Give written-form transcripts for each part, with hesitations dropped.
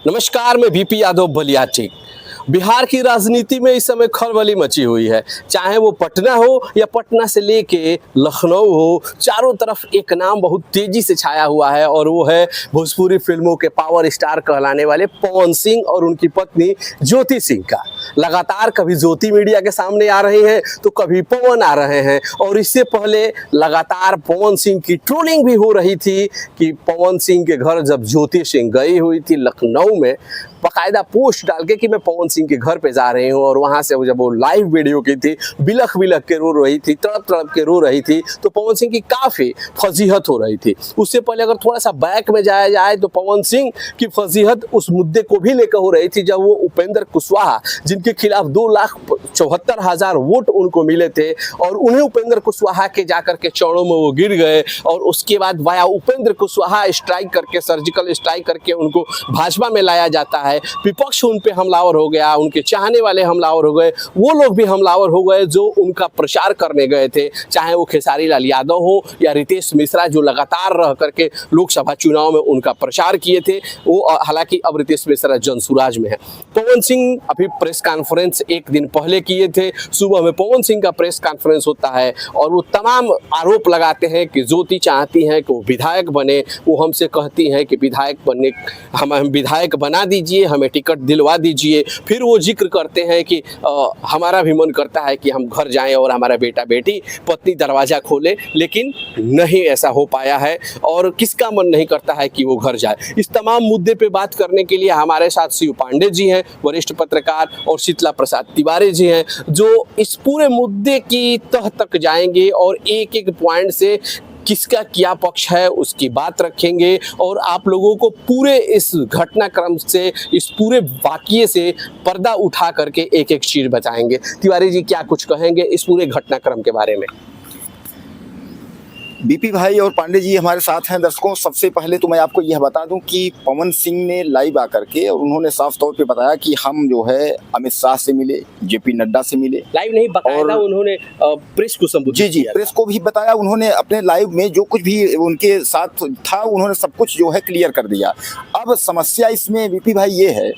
नमस्कार, मैं बीपी यादव बलियाची। बिहार की राजनीति में इस समय खलबली मची हुई है। चाहे वो पटना हो या पटना से लेके लखनऊ हो, चारों तरफ एक नाम बहुत तेजी से छाया हुआ है और वो है भोजपुरी फिल्मों के पावर स्टार कहलाने वाले पवन सिंह और उनकी पत्नी ज्योति सिंह का। लगातार कभी ज्योति मीडिया के सामने आ रही हैं तो कभी पवन आ रहे हैं, और इससे पहले लगातार पवन सिंह की ट्रोलिंग भी हो रही थी कि पवन सिंह के घर जब ज्योति सिंह गई हुई थी लखनऊ में, बाकायदा पोस्ट डाल के कि मैं पवन सिंह के घर पे जा रही हूँ, और वहाँ से जब वो लाइव वीडियो की थी, बिलख बिलख के रो रही थी, तड़प तड़प के रो रही थी, तो पवन सिंह की काफ़ी फजीहत हो रही थी। उससे पहले अगर थोड़ा सा बैक में जाया जाए तो पवन सिंह की फजीहत उस मुद्दे को भी लेकर हो रही थी जब वो उपेंद्र कुशवाहा, जिनके खिलाफ 2,74,000 वोट उनको मिले थे, और उन्हें उपेंद्र कुशवाहा के जाकर के चौड़ों में वो गिर गए, और उसके बाद वाया उपेंद्र कुशवाहा स्ट्राइक करके, सर्जिकल स्ट्राइक करके उनको भाजपा में लाया जाता है। विपक्ष उन पे हमलावर हो गया, उनके चाहने वाले हमलावर हो गए, वो लोग भी हमलावर हो गए जो उनका प्रचार करने गए थे, चाहे वो खेसारी लाल यादव हो या रितेश मिश्रा, जो लगातार रह करके लोकसभा चुनाव में उनका प्रचार किए थे। वो हालांकि अब रितेश मिश्रा जनसुराज में है। पवन सिंह अभी प्रेस कॉन्फ्रेंस एक दिन पहले किए थे। सुबह में पवन सिंह का प्रेस कॉन्फ्रेंस होता है और वो तमाम आरोप लगाते हैं कि ज्योति चाहती हैं कि वो विधायक बने। वो हमसे कहती हैं कि विधायक बनने, हम विधायक बना दीजिए, हमें टिकट दिलवा दीजिए। फिर वो जिक्र करते हैं कि हमारा भी मन करता है कि हम घर जाएं और हमारा बेटा बेटी पत्नी दरवाज़ा खोले, लेकिन नहीं ऐसा हो पाया है। और किसका मन नहीं करता है कि वो घर जाए। इस तमाम मुद्दे पे बात करने के लिए हमारे साथ शिव पांडे जी हैं, वरिष्ठ पत्रकार, और शीतला प्रसाद तिवारी जी हैं, जो इस पूरे मुद्दे की तह तक जाएंगे और एक एक पॉइंट से किसका क्या पक्ष है उसकी बात रखेंगे, और आप लोगों को पूरे इस घटनाक्रम से, इस पूरे वाकये से पर्दा उठा करके एक एक चीज बताएंगे। तिवारी जी, क्या कुछ कहेंगे इस पूरे घटनाक्रम के बारे में? बीपी भाई और पांडे जी हमारे साथ हैं। दर्शकों, सबसे पहले तो मैं आपको यह बता दूं कि पवन सिंह ने लाइव आकर के और उन्होंने साफ तौर पे बताया कि हम जो है अमित शाह से मिले, जेपी नड्डा से मिले। लाइव नहीं, बाकायदा उन्होंने प्रेस को संबोधित जी प्रेस को भी बताया उन्होंने। अपने लाइव में जो कुछ भी उनके साथ था उन्होंने सब कुछ जो है क्लियर कर दिया। अब समस्या इसमें बीपी भाई ये है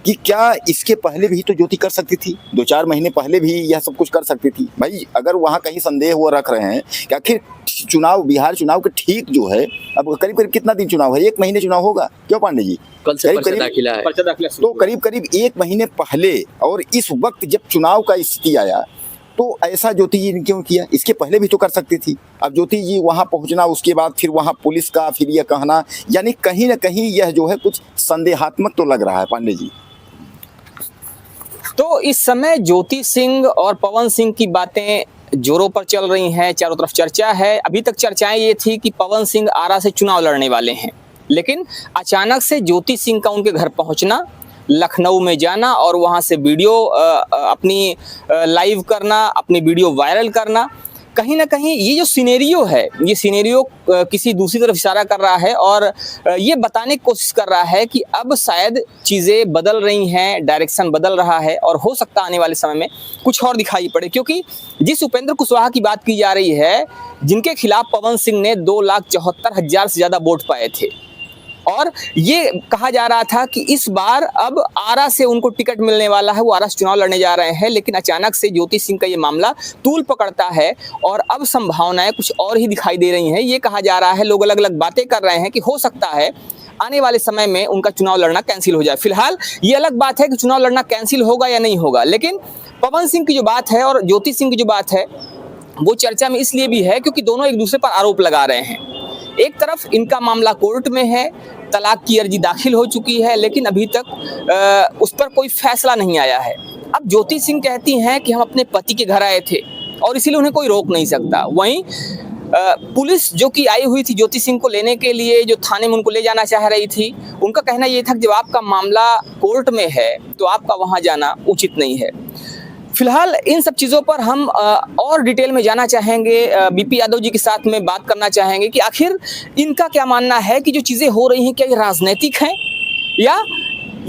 कि क्या इसके पहले भी तो ज्योति कर सकती थी, 2-4 महीने पहले भी यह सब कुछ कर सकती थी। भाई अगर वहाँ कहीं संदेह वो रख रहे हैं कि आखिर चुनाव, बिहार चुनाव के ठीक जो है, अब करीब करीब कितना दिन चुनाव है, 1 महीने चुनाव होगा, क्यों पांडे जी? कल से पर्चा दाखिला है। तो करीब करीब 1 महीने पहले, और इस वक्त जब चुनाव का स्थिति आया, तो ऐसा ज्योति जी ने क्यों किया? इसके पहले भी तो कर सकती थी। अब ज्योति जी वहां पहुंचना, उसके बाद फिर वहां पुलिस का फिर यह कहना, यानी कहीं ना कहीं यह जो है कुछ संदेहात्मक तो लग रहा है पांडे जी। तो इस समय ज्योति सिंह और पवन सिंह की बातें जोरों पर चल रही हैं, चारों तरफ चर्चा है। अभी तक चर्चाएं ये थी कि पवन सिंह आरा से चुनाव लड़ने वाले हैं, लेकिन अचानक से ज्योति सिंह का उनके घर पहुंचना, लखनऊ में जाना और वहां से वीडियो अपनी लाइव करना, अपनी वीडियो वायरल करना, कहीं ना कहीं ये जो सिनेरियो है, ये सिनेरियो किसी दूसरी तरफ इशारा कर रहा है और ये बताने की कोशिश कर रहा है कि अब शायद चीज़ें बदल रही हैं, डायरेक्शन बदल रहा है, और हो सकता है आने वाले समय में कुछ और दिखाई पड़े। क्योंकि जिस उपेंद्र कुशवाहा की बात की जा रही है, जिनके खिलाफ पवन सिंह ने 2,74,000 से ज़्यादा वोट पाए थे, और ये कहा जा रहा था कि इस बार अब आरा से उनको टिकट मिलने वाला है, वो आरा से चुनाव लड़ने जा रहे हैं, लेकिन अचानक से ज्योति सिंह का ये मामला तूल पकड़ता है और अब संभावनाएं कुछ और ही दिखाई दे रही हैं। ये कहा जा रहा है, लोग अलग अलग बातें कर रहे हैं कि हो सकता है आने वाले समय में उनका चुनाव लड़ना कैंसिल हो जाए। फिलहाल ये अलग बात है कि चुनाव लड़ना कैंसिल होगा या नहीं होगा, लेकिन पवन सिंह की जो बात है और ज्योति सिंह की जो बात है वो चर्चा में इसलिए भी है क्योंकि दोनों एक दूसरे पर आरोप लगा रहे हैं। एक तरफ इनका मामला कोर्ट में है, तलाक की अर्जी दाखिल हो चुकी है, लेकिन अभी तक उस पर कोई फैसला नहीं आया है। अब ज्योति सिंह कहती हैं कि हम अपने पति के घर आए थे और इसीलिए उन्हें कोई रोक नहीं सकता। वहीं पुलिस जो कि आई हुई थी ज्योति सिंह को लेने के लिए, जो थाने में उनको ले जाना चाह रही थी, उनका कहना ये था कि जब आपका मामला कोर्ट में है तो आपका वहाँ जाना उचित नहीं है। फिलहाल इन सब चीज़ों पर हम और डिटेल में जाना चाहेंगे, बीपी यादव जी के साथ में बात करना चाहेंगे कि आखिर इनका क्या मानना है कि जो चीज़ें हो रही हैं क्या ये राजनीतिक हैं या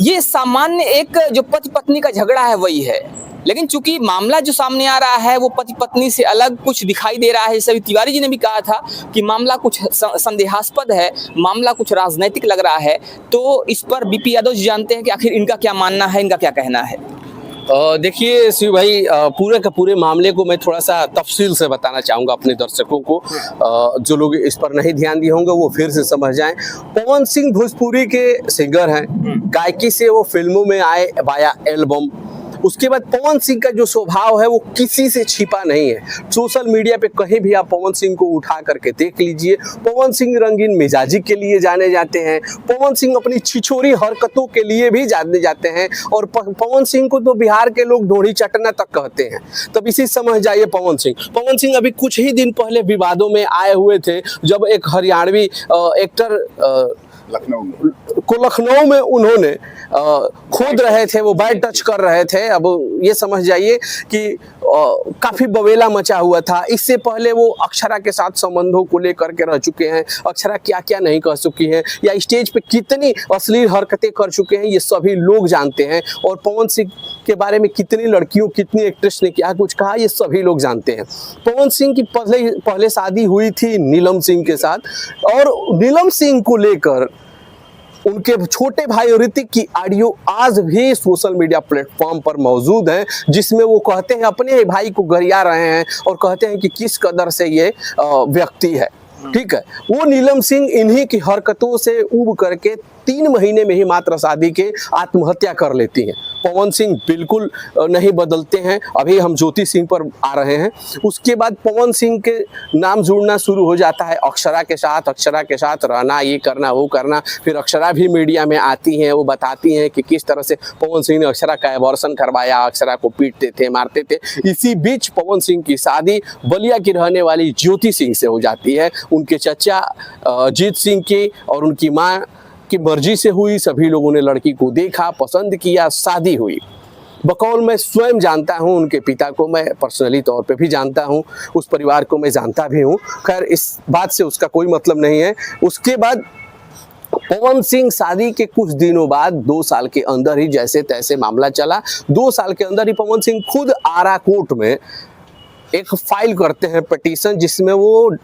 ये सामान्य एक जो पति पत्नी का झगड़ा है वही है। लेकिन चूंकि मामला जो सामने आ रहा है वो पति पत्नी से अलग कुछ दिखाई दे रहा है। सभी तिवारी जी ने भी कहा था कि मामला कुछ संदेहास्पद है, मामला कुछ राजनीतिक लग रहा है। तो इस पर बीपी यादव जी जानते हैं कि आखिर इनका क्या मानना है, इनका क्या कहना है। देखिए शिव भाई, पूरे के पूरे मामले को मैं थोड़ा सा तफसील से बताना चाहूँगा अपने दर्शकों को। जो लोग इस पर नहीं ध्यान दिए होंगे वो फिर से समझ जाएं। पवन सिंह भोजपुरी के सिंगर हैं, गायकी से वो फिल्मों में आए वाया एल्बम। उसके बाद पवन सिंह का जो स्वभाव है वो किसी से छिपा नहीं है। सोशल मीडिया पे कहीं भी आप पवन सिंह को उठा करके देख लीजिए। पवन सिंह रंगीन मिजाजी के लिए जाने जाते हैं, पवन सिंह अपनी छिछोरी हरकतों के लिए भी जाने जाते हैं, और पवन सिंह को तो बिहार के लोग ढोड़ी चटना तक कहते हैं। तब इसी समझ जाइए पवन सिंह अभी कुछ ही दिन पहले विवादों में आए हुए थे, जब एक हरियाणवी एक्टर लखनऊ में उन्होंने खोद रहे थे, वो बैड टच कर रहे थे। अब ये समझ जाइए कि काफी बवेला मचा हुआ था। इससे पहले वो अक्षरा के साथ संबंधों को लेकर के रह चुके हैं। अक्षरा क्या क्या नहीं कर चुकी है, या स्टेज पे कितनी अश्लील हरकतें कर चुके हैं, ये सभी लोग जानते हैं। और पवन सिंह के बारे में कितनी लड़कियों, कितनी एक्ट्रेस ने क्या कुछ कहा, ये सभी लोग जानते हैं। पवन सिंह की पहले शादी हुई थी नीलम सिंह के साथ, और नीलम सिंह को लेकर उनके छोटे भाई ऋतिक की ऑडियो आज भी सोशल मीडिया प्लेटफॉर्म पर मौजूद है, जिसमें वो कहते हैं, अपने भाई को गरिया रहे हैं और कहते हैं कि किस कदर से ये व्यक्ति है। ठीक है, वो नीलम सिंह इन्हीं की हरकतों से ऊब करके 3 महीने में ही मात्र शादी के आत्महत्या कर लेती हैं। पवन सिंह बिल्कुल नहीं बदलते हैं। अभी हम ज्योति सिंह पर आ रहे हैं। उसके बाद पवन सिंह के नाम जुड़ना शुरू हो जाता है अक्षरा के साथ रहना, ये करना वो करना। फिर अक्षरा भी मीडिया में आती हैं, वो बताती हैं कि किस तरह से पवन सिंह ने अक्षरा का एबॉर्शन करवाया, अक्षरा को पीटते थे, मारते थे। इसी बीच पवन सिंह की शादी बलिया की रहने वाली ज्योति सिंह से हो जाती है। उनके चचा जीत सिंह की और उनकी माँ की मर्जी से हुई। सभी लोगों ने लड़की को देखा, पसंद किया, शादी हुई। बकौल मैं स्वयं जानता हूं, उनके पिता को मैं पर्सनली तौर पे भी जानता हूं, उस परिवार को मैं जानता भी हूं। खैर, इस बात से उसका कोई मतलब नहीं है। उसके बाद पवन सिंह शादी के कुछ दिनों बाद 2 साल के अंदर ही जैसे तैसे मामला चला। 2 साल के अंदर ही पवन सिंह खुद आरा कोर्ट में एक फाइल करते हैं पिटीशन, जिसमें वो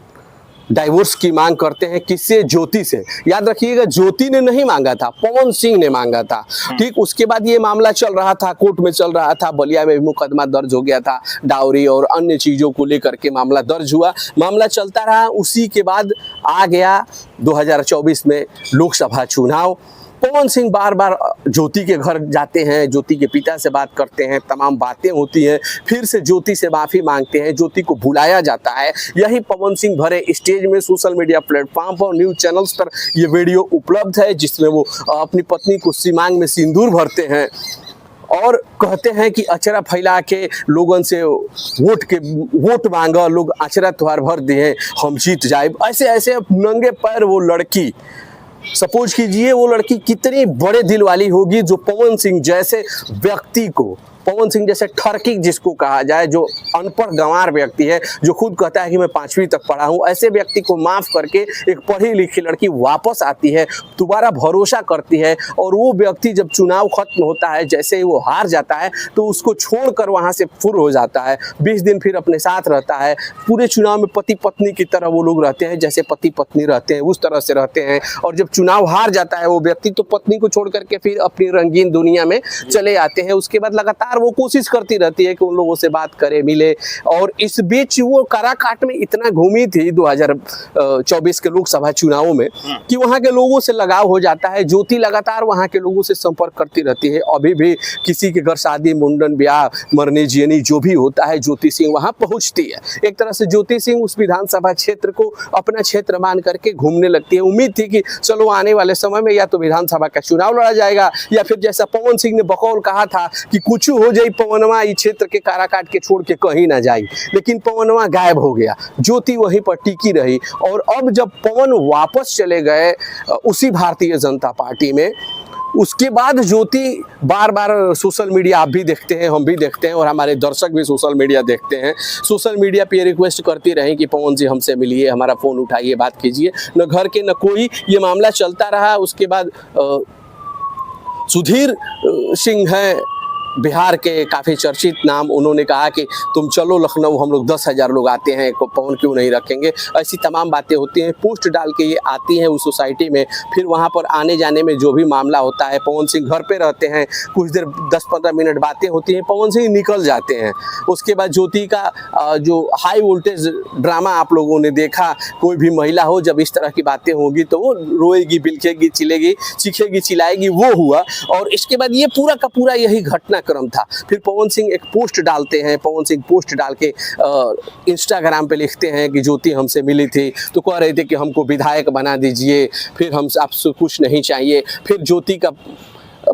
डाइवोर्स की मांग करते हैं। किससे? ज्योति से। याद रखिएगा, ज्योति ने नहीं मांगा था, पवन सिंह ने मांगा था। ठीक, उसके बाद ये मामला चल रहा था, कोर्ट में चल रहा था। बलिया में भी मुकदमा दर्ज हो गया था, डाउरी और अन्य चीजों को लेकर के मामला दर्ज हुआ। मामला चलता रहा। उसी के बाद आ गया 2024 में लोकसभा चुनाव। पवन सिंह बार बार ज्योति के घर जाते हैं, ज्योति के पिता से बात करते हैं, तमाम बातें होती हैं। फिर से ज्योति से माफ़ी मांगते हैं, ज्योति को बुलाया जाता है। यही पवन सिंह भरे स्टेज में सोशल मीडिया प्लेटफॉर्म पर, न्यूज़ चैनल्स पर ये वीडियो उपलब्ध है, जिसमें वो अपनी पत्नी को सीमांग में सिंदूर भरते हैं और कहते हैं कि अचरा फैला के लोगों से वोट मांगा, लोग अचरा त्योहार भर दिए, हम जीत जाए। ऐसे ऐसे नंगे पैर वो लड़की, सपोज कीजिए वो लड़की कितनी बड़े दिल वाली होगी, जो पवन सिंह जैसे व्यक्ति को, पवन सिंह जैसे ठरकी जिसको कहा जाए, जो अनपढ़ गंवार व्यक्ति है, जो खुद कहता है कि मैं 5वीं तक पढ़ा हूँ, ऐसे व्यक्ति को माफ करके एक पढ़ी लिखी लड़की वापस आती है, दोबारा भरोसा करती है। और वो व्यक्ति जब चुनाव खत्म होता है, जैसे ही वो हार जाता है, तो उसको छोड़कर वहाँ से फुर हो जाता है। 20 दिन फिर अपने साथ रहता है। पूरे चुनाव में पति पत्नी की तरह वो लोग रहते हैं, जैसे पति पत्नी रहते हैं उस तरह से रहते हैं। और जब चुनाव हार जाता है वो व्यक्ति, तो पत्नी को छोड़ करके फिर अपनी रंगीन दुनिया में चले आते हैं। उसके बाद लगातार वो कोशिश करती रहती है कि उन लोगों से बात करे, मिले। और इस बीच वो काराकाट में इतना घूमी थी 2024 के लोकसभा चुनावों में कि वहां के लोगों से लगाव हो जाता है। ज्योति लगातार वहां के लोगों से संपर्क करती रहती है। अभी भी किसी के घर शादी, मुंडन, ब्याह, मरने जियनी जो भी होता है, ज्योति सिंह वहां पहुंचती है। एक तरह से ज्योति सिंह उस विधानसभा क्षेत्र को अपना क्षेत्र मान करके घूमने लगती है। उम्मीद थी कि चलो आने वाले समय में या तो विधानसभा का चुनाव लड़ा जाएगा, या फिर जैसा पवन सिंह ने बकौल कहा था कि कुछ हो जाए, पवनवा इस क्षेत्र के काराकाट के छोड़ के कहीं ना जाए। लेकिन पवनवा गायब हो गया, ज्योति वहीं पर टिकी रही। और अब जब पवन वापस चले गए उसी भारतीय जनता पार्टी में, उसके बाद ज्योति बार बार सोशल मीडिया, आप भी देखते हैं, हम भी देखते हैं, और हमारे दर्शक भी सोशल मीडिया देखते हैं, सोशल मीडिया पे रिक्वेस्ट करती रही कि पवन जी हमसे मिलिए, हमारा फ़ोन उठाइए, बात कीजिए। न घर के न कोई, ये मामला चलता रहा। उसके बाद सुधीर सिंह हैं, बिहार के काफ़ी चर्चित नाम, उन्होंने कहा कि तुम चलो लखनऊ, हम लोग 10,000 लोग आते हैं, पवन क्यों नहीं रखेंगे। ऐसी तमाम बातें होती हैं, पोस्ट डाल के ये आती हैं उस सोसाइटी में। फिर वहाँ पर आने जाने में जो भी मामला होता है, पवन सिंह घर पे रहते हैं, कुछ देर 10-15 मिनट बातें होती हैं, पवन सिंह निकल जाते हैं। उसके बाद ज्योति का जो हाई वोल्टेज ड्रामा आप लोगों ने देखा, कोई भी महिला हो जब इस तरह की बातें होगी तो वो रोएगी, बिलखेगी, चिलेगी, चीखेगी, चिल्लाएगी, वो हुआ। और इसके बाद ये पूरा का पूरा यही घटनाक्रम था। फिर पवन सिंह एक पोस्ट डालते हैं, पवन सिंह पोस्ट डाल के इंस्टाग्राम पे लिखते हैं कि ज्योति हमसे मिली थी तो कह रहे थे कि हमको विधायक बना दीजिए, फिर हम आपसे कुछ नहीं चाहिए।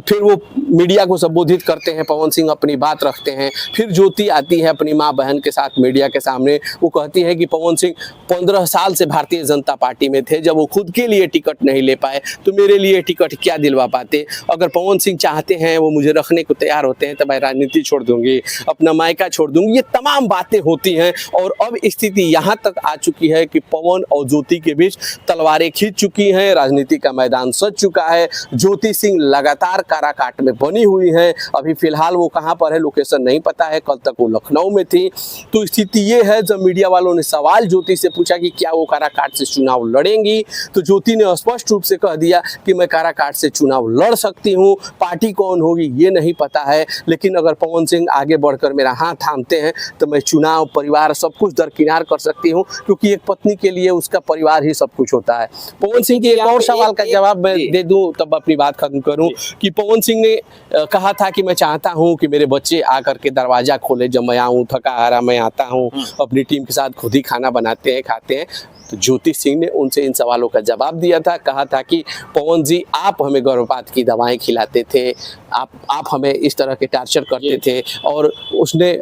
फिर वो मीडिया को संबोधित करते हैं, पवन सिंह अपनी बात रखते हैं। फिर ज्योति आती है अपनी माँ बहन के साथ मीडिया के सामने, वो कहती है कि पवन सिंह 15 साल से भारतीय जनता पार्टी में थे, जब वो खुद के लिए टिकट नहीं ले पाए तो मेरे लिए टिकट क्या दिलवा पाते। अगर पवन सिंह चाहते हैं, वो मुझे रखने को तैयार होते हैं, तो मैं राजनीति छोड़ दूंगी, अपना मायका छोड़ दूंगी। ये तमाम बातें होती हैं और अब स्थिति यहाँ तक आ चुकी है कि पवन और ज्योति के बीच तलवारें खींच चुकी हैं, राजनीति का मैदान सज चुका है। ज्योति सिंह लगातार काराकाट में बनी हुई है। अभी फिलहाल वो कहाँ पर है, लोकेशन नहीं पता है। कल तक वो लखनऊ में थी। तो स्थिति ये है, जब मीडिया वालों ने सवाल ज्योति से पूछा कि क्या वो काराकाट से चुनाव लड़ेंगी, तो ज्योति ने स्पष्ट रूप से कह दिया कि मैं काराकाट से चुनाव लड़ सकती हूँ, पार्टी कौन होगी ये नहीं पता है, लेकिन अगर पवन सिंह आगे बढ़कर मेरा हाथ थामते हैं तो मैं चुनाव, परिवार, सब कुछ दरकिनार कर सकती हूँ, क्योंकि एक पत्नी के लिए उसका परिवार ही सब कुछ होता है। पवन सिंह के एक और सवाल का जवाब मैं दे दूं तब अपनी बात खत्म करूं कि पवन सिंह ने कहा था कि मैं चाहता हूं कि मेरे बच्चे आकर के दरवाजा खोले, जब मैं आऊं, थका हारा मैं आता हूं, अपनी टीम के साथ खुद ही खाना बनाते हैं, खाते हैं। तो ज्योति सिंह ने उनसे इन सवालों का जवाब दिया था, कहा था कि पवन जी, आप हमें गर्भपात की दवाएं खिलाते थे, आप हमें इस तरह के टार्चर करते थे। और उसने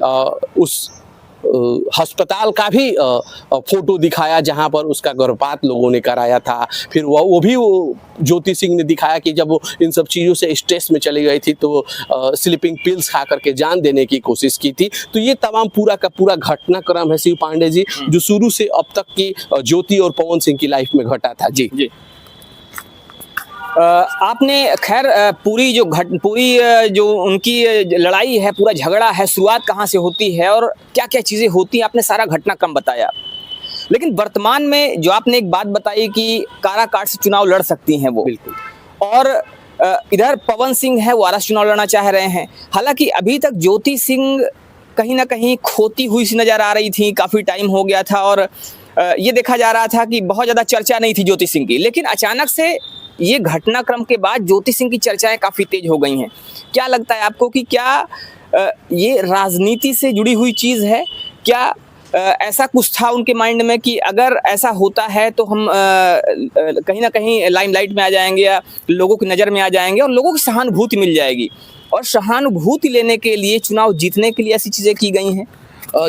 उस अस्पताल का भी फोटो दिखाया जहां पर उसका गर्भपात लोगों ने कराया था। फिर वो भी ज्योति सिंह ने दिखाया कि जब वो इन सब चीज़ों से स्ट्रेस में चली गई थी तो स्लीपिंग पिल्स खा करके जान देने की कोशिश की थी। तो ये तमाम पूरा का पूरा घटनाक्रम है शिव पांडे जी, जो शुरू से अब तक की ज्योति और पवन सिंह की लाइफ में घटा था। जी जी। आपने खैर पूरी जो उनकी लड़ाई है, पूरा झगड़ा है, शुरुआत कहाँ से होती है और क्या क्या चीज़ें होती हैं, आपने सारा घटनाक्रम बताया। लेकिन वर्तमान में जो आपने एक बात बताई कि काराकाट से चुनाव लड़ सकती हैं वो, बिल्कुल, और इधर पवन सिंह है, वो आरा से चुनाव लड़ना चाह रहे हैं। हालांकि अभी तक ज्योति सिंह कहीं ना कहीं खोती हुई सी नज़र आ रही थी, काफ़ी टाइम हो गया था और ये देखा जा रहा था कि बहुत ज़्यादा चर्चा नहीं थी ज्योति सिंह की। लेकिन अचानक से ये घटनाक्रम के बाद ज्योति सिंह की चर्चाएं काफ़ी तेज हो गई हैं। क्या लगता है आपको कि क्या ये राजनीति से जुड़ी हुई चीज़ है? क्या ऐसा कुछ था उनके माइंड में कि अगर ऐसा होता है तो हम कहीं ना कहीं लाइमलाइट में आ जाएंगे या लोगों की नज़र में आ जाएंगे और लोगों की सहानुभूति मिल जाएगी, और सहानुभूति लेने के लिए, चुनाव जीतने के लिए ऐसी चीज़ें की गई हैं?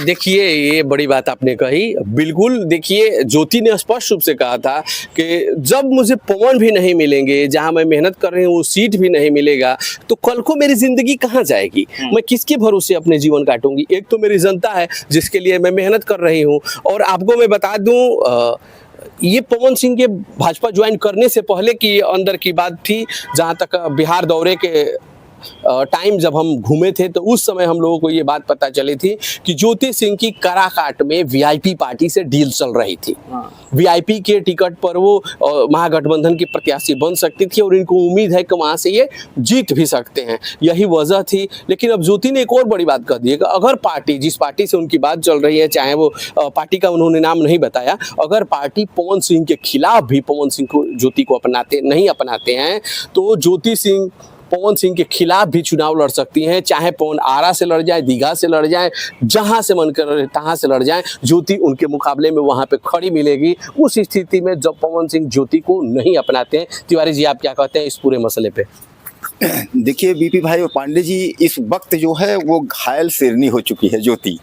देखिए, ये बड़ी बात आपने कही। बिल्कुल, देखिए, ज्योति ने स्पष्ट रूप से कहा था कि जब मुझे पवन भी नहीं मिलेंगे, जहां मैं मेहनत कर रही हूँ वो सीट भी नहीं मिलेगा, तो कल को मेरी जिंदगी कहाँ जाएगी? मैं किसके भरोसे अपने जीवन काटूंगी? एक तो मेरी जनता है जिसके लिए मैं मेहनत कर रही हूँ। और आपको मैं बता दूं, ये पवन सिंह के भाजपा ज्वाइन करने से पहले की अंदर की बात थी। जहाँ तक बिहार दौरे के टाइम जब हम घूमे थे तो उस समय हम लोगों को ये बात पता चली थी कि ज्योति सिंह की काराकाट में वीआईपी पार्टी से डील चल रही थी। वीआईपी के टिकट पर वो महागठबंधन की प्रत्याशी बन सकती थी और इनको उम्मीद है कि वहाँ से ये जीत भी सकते हैं, यही वजह थी। लेकिन अब ज्योति ने एक और बड़ी बात कह दी है कि अगर पार्टी, जिस पार्टी से उनकी बात चल रही है, चाहे वो पार्टी का उन्होंने नाम नहीं बताया, अगर पार्टी पवन सिंह के खिलाफ भी पवन सिंह को, ज्योति को नहीं अपनाते हैं, तो ज्योति सिंह पवन सिंह के खिलाफ भी चुनाव लड़ सकती हैं। चाहे पवन आरा से लड़ जाए, दीघा से लड़ जाए, जहां से मन करे तहां से लड़ जाए, ज्योति उनके मुकाबले में वहां पे खड़ी मिलेगी। उस स्थिति में जब पवन सिंह ज्योति को नहीं अपनाते हैं, तिवारी जी आप क्या कहते हैं इस पूरे मसले पे? देखिए बीपी भाई और पांडे जी, इस वक्त जो है वो घायल शेरनी हो चुकी है ज्योति।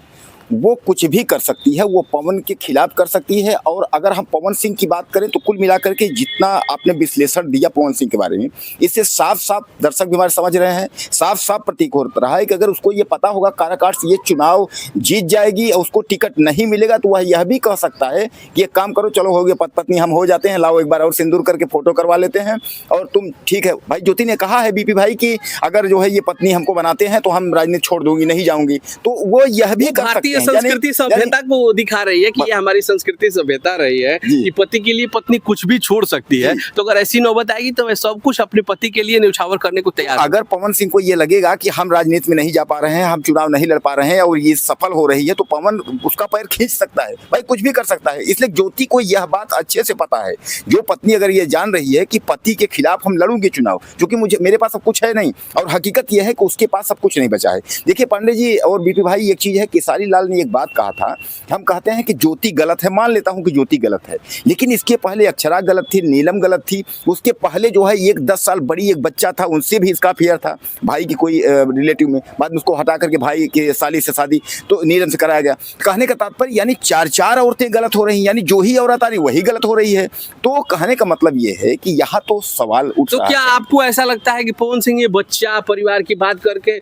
वो कुछ भी कर सकती है, वो पवन के खिलाफ कर सकती है। और अगर हम पवन सिंह की बात करें तो कुल मिलाकर के जितना आपने विश्लेषण दिया पवन सिंह के बारे में, इससे साफ साफ दर्शक भी हमारे समझ रहे हैं, साफ साफ प्रतीक हो रहा है कि अगर उसको ये पता होगा काराकाट से ये चुनाव जीत जाएगी और उसको टिकट नहीं मिलेगा, तो वह यह भी कह सकता है कि एक काम करो, चलो हो गया पति पत्नी हम हो जाते हैं, लाओ एक बार और सिंदूर करके फोटो करवा लेते हैं और तुम ठीक है। भाई ज्योति ने कहा है बीपी भाई कि अगर जो है ये पत्नी हमको बनाते हैं तो हम राजनीति छोड़ दूंगी, नहीं जाऊंगी, तो वो यह भी कर सकते भारतीय हैं। संस्कृति सभ्यता को दिखा रही है कि ये हमारी संस्कृति सभ्यता रही है कि पति के लिए पत्नी कुछ भी छोड़ सकती है। तो अगर ऐसी नौबत आएगी तो मैं सब कुछ अपने पति के लिए न्यौछावर करने को तैयार हूं। अगर पवन सिंह को ये लगेगा कि हम राजनीति में नहीं जा पा रहे हैं, हम चुनाव नहीं लड़ पा रहे हैं और ये सफल हो रही है, तो पवन उसका पैर खींच सकता है, भाई कुछ भी कर सकता है। इसलिए ज्योति को यह बात अच्छे से पता है, जो पत्नी अगर ये जान रही है कि पति के खिलाफ हम लड़ूंगे चुनाव, क्योंकि मेरे पास सब कुछ है नहीं, और हकीकत यह है कि उसके पास सब कुछ नहीं बचा है। देखिए पांडे जी और बीपी भाई, एक चीज है, केसारी लाल ने एक बात कहा था, हम कहते हैं कि ज्योति गलत है, मान लेता हूं कि ज्योति गलत है, लेकिन इसके पहले अक्षरा गलत थी, नीलम गलत थी, उसके पहले जो है एक 10 साल बड़ी एक बच्चा था, उनसे भी इसका अफेयर था, भाई की कोई रिलेटिव में, बाद में उसको हटा करके भाई के साली से शादी तो नीलम से कराया गया। कहने का तात्पर्य यानी 4 औरतें गलत हो रही, यानी जो ही औरत आ रही वही गलत हो रही है। तो कहने का मतलब ये है कि यहाँ तो सवाल उठ तो रहा क्या है। आपको ऐसा लगता है कि पवन सिंह ये बच्चा परिवार की बात करके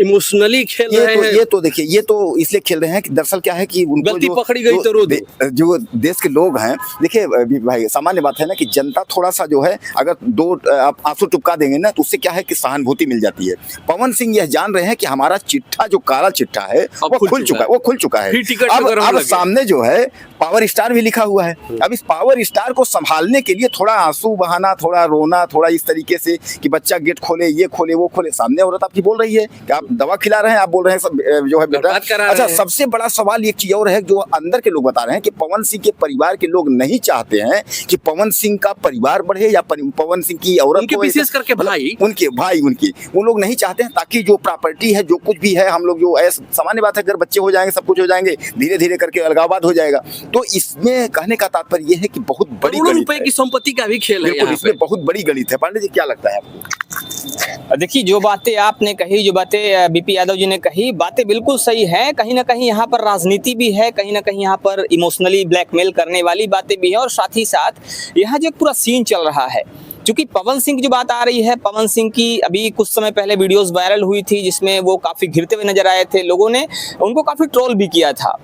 इमोशनली खेल रहे हैं? ये तो देखिए, ये तो इसलिए खेल रहे हैं कि दरअसल क्या है कि उनको गलती पकड़ी गई तो रो दो। जो देश के लोग हैं, देखिए भाई सामान्य बात है ना कि जनता थोड़ा सा जो है, अगर दो आप आंसू टपका देंगे ना, तो उससे क्या है कि सहानुभूति मिल जाती है। पवन सिंह यह जान रहे हैं कि हमारा चिट्ठा जो काला चिट्ठा है वो खुल चुका है, वो खुल चुका है। फिर टिकट अब सामने जो है पावर स्टार भी लिखा हुआ है। अब इस पावर स्टार को संभालने के लिए थोड़ा आंसू बहाना, थोड़ा रोना, थोड़ा इस तरीके से कि बच्चा गेट खोले, ये खोले, वो खोले। सामने औरत आपकी बोल रही है कि आप दवा खिला रहे हैं, आप बोल रहे हैं सब जो है बेटा। अच्छा, सबसे बड़ा सवाल एक चीज और है जो अंदर के लोग बता रहे हैं कि पवन सिंह के परिवार के लोग नहीं चाहते हैं कि पवन सिंह का परिवार बढ़े या पवन सिंह की औरत, विशेष करके भाई उनकी वो लोग नहीं चाहते हैं, ताकि जो प्रॉपर्टी है, जो कुछ भी है, हम लोग जो सामान्य बात है, अगर बच्चे हो जाएंगे, सब कुछ हो जाएंगे, धीरे धीरे करके अलगाववाद हो जाएगा। तो इसमें कहने का तात्पर्य यह है कि बहुत बड़ी रुपए की संपत्ति का भी खेल है, इसमें बहुत बड़ी गणित है। पांडे जी क्या लगता है आपको? देखिए, जो बातें आपने कही, जो बातें बीपी यादव जी ने कही, बातें बिल्कुल सही हैं। कहीं ना कहीं यहाँ पर राजनीति भी है, कहीं ना कहीं यहाँ पर इमोशनली ब्लैकमेल करने वाली बातें भी हैं, और साथ ही साथ यहाँ जो पूरा सीन चल रहा है, क्योंकि पवन सिंह की जो बात आ रही है, पवन सिंह की अभी कुछ समय पहले वीडियोस वायरल हुई थी जिसमें वो काफ़ी घिरते हुए नजर आए थे, लोगों ने उनको काफ़ी ट्रोल भी किया था,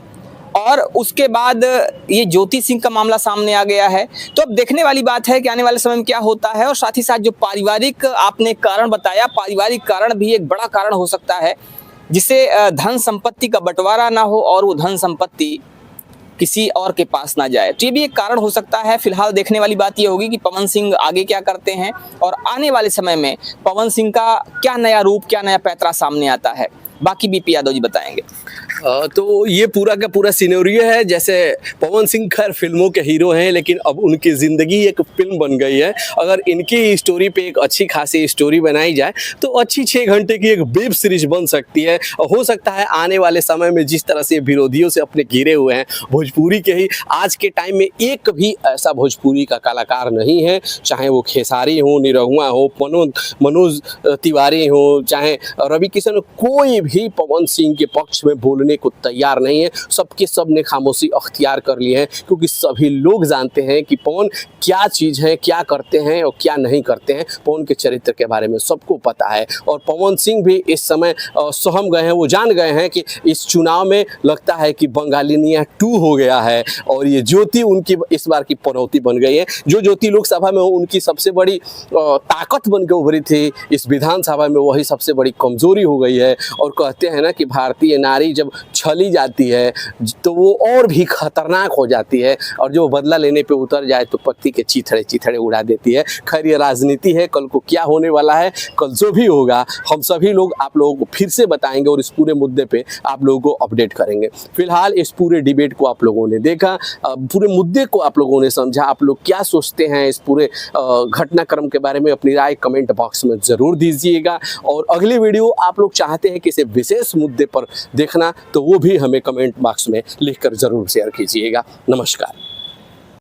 और उसके बाद ये ज्योति सिंह का मामला सामने आ गया है। तो अब देखने वाली बात है कि आने वाले समय में क्या होता है। और साथ ही साथ जो पारिवारिक आपने कारण बताया, पारिवारिक कारण भी एक बड़ा कारण हो सकता है, जिससे धन संपत्ति का बंटवारा ना हो और वो धन संपत्ति किसी और के पास ना जाए, तो ये भी एक कारण हो सकता है। फिलहाल देखने वाली बात ये होगी कि पवन सिंह आगे क्या करते हैं और आने वाले समय में पवन सिंह का क्या नया रूप, क्या नया पैतरा सामने आता है। बाकी बीपी यादव जी बताएंगे। तो ये पूरा का पूरा सिनेरियो है। जैसे पवन सिंह खैर फिल्मों के हीरो हैं, लेकिन अब उनकी ज़िंदगी एक फिल्म बन गई है। अगर इनकी स्टोरी पे एक अच्छी खासी स्टोरी बनाई जाए तो अच्छी 6 घंटे की एक वेब सीरीज बन सकती है। हो सकता है आने वाले समय में जिस तरह से विरोधियों से अपने घिरे हुए हैं भोजपुरी के ही, आज के टाइम में एक भी ऐसा भोजपुरी का कलाकार नहीं है, चाहे वो खेसारी हो, निरहुआ हो, मनोज तिवारी हो, चाहे रवि किशन, कोई भी पवन सिंह के पक्ष में बोलने को तैयार नहीं है। सबके सब ने खामोशी अख्तियार कर ली है, क्योंकि सभी लोग जानते हैं कि पवन क्या चीज़ है, क्या करते हैं और क्या नहीं करते हैं। पवन के चरित्र के बारे में सबको पता है, और पवन सिंह भी इस समय सहम गए हैं। वो जान गए हैं कि इस चुनाव में लगता है कि बंगालिनिया 2 हो गया है, और ये ज्योति उनकी इस बार की पनौती बन गई है। जो ज्योति लोकसभा में उनकी सबसे बड़ी ताकत बन के उभरी थी, इस विधानसभा में वही सबसे बड़ी कमजोरी हो गई है। और कहते हैं ना कि भारतीय नारी जब छली जाती है तो वो और भी खतरनाक हो जाती है, और जो बदला लेने पे उतर जाए तो पत्ती के चीथड़े उड़ा देती है। खैर ये राजनीति है, कल को क्या होने वाला है, कल जो भी होगा हम सभी लोग आप लोगों को फिर से बताएंगे और इस पूरे मुद्दे पे आप लोगों को अपडेट करेंगे। फिलहाल इस पूरे डिबेट को आप लोगों ने देखा, पूरे मुद्दे को आप लोगों ने समझा। आप लोग क्या सोचते हैं इस पूरे घटनाक्रम के बारे में, अपनी राय कमेंट बॉक्स में ज़रूर दीजिएगा। और अगली वीडियो आप लोग चाहते हैं किसी विशेष मुद्दे पर देखना, तो वो भी हमें कमेंट बॉक्स में लिखकर ज़रूर शेयर कीजिएगा। नमस्कार।